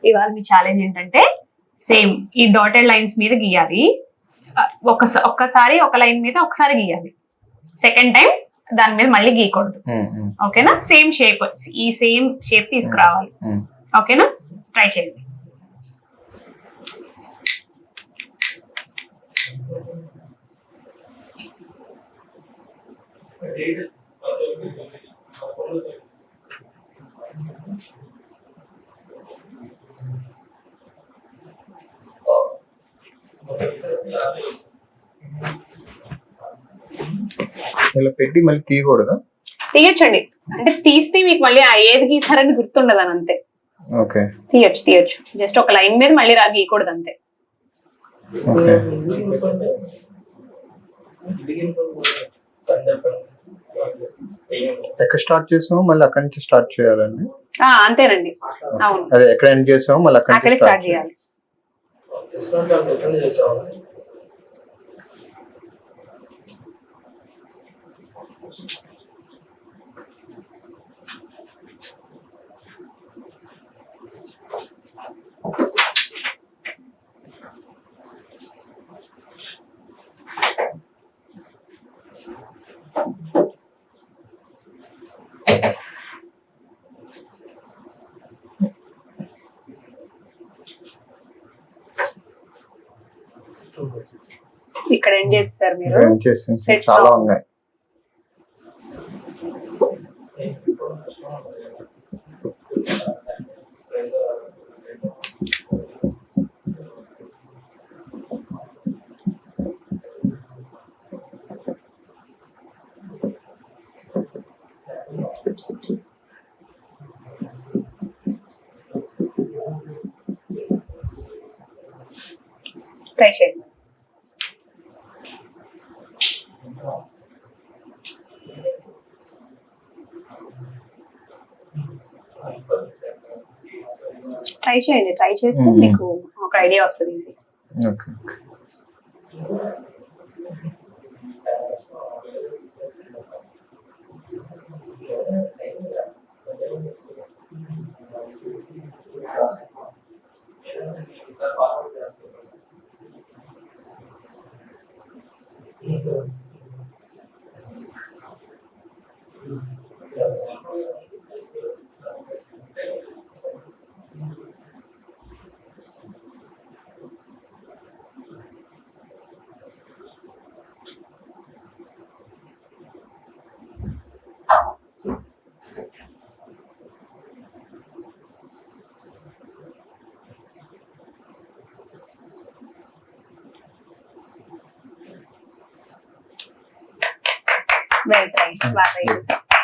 ఇవాళ మీ ఛాలెంజ్ ఏంటంటే సేమ్ ఈ డాటెడ్ లైన్స్ మీద గీయాలి. ఒక్కసారి ఒక లైన్ మీద ఒకసారి గీయాలి, సెకండ్ టైం దాని మీద మళ్ళీ గీయకూడదు. ఓకేనా? సేమ్ షేప్, ఈ సేమ్ షేప్ తీసుకురావాలి. ఓకేనా? ట్రై చేయండి. ఇలా పెట్టి మళ్ళీ తీయకూడదా? తీయొచ్చండి, అంటే తీస్తే మీకు మళ్ళీ ఏది గీసారని గుర్తుండదు అని అంతే. ఓకే, తీయొచ్చు. జస్ట్ ఒక లైన్ మీద మళ్ళీ గీయకూడదు అంతే. ఎక్కడ స్టార్ట్ చేసామో మళ్ళీ అక్కడి నుంచి స్టార్ట్ చేయాలండి. అంతేనండి, అవును. అదే ఎక్కడ ఎండ్ చేసామో మళ్ళీ అక్కడే స్టార్ట్ చేయాలి. ఇక్కడ ఎండ్ చేస్తారు మీరు. చాలా ఉన్నాయి. ట్రై చేయండి. ట్రై చేస్తే మీకు ఒక ఐడియా వస్తుంది ఈజీ. Very nice.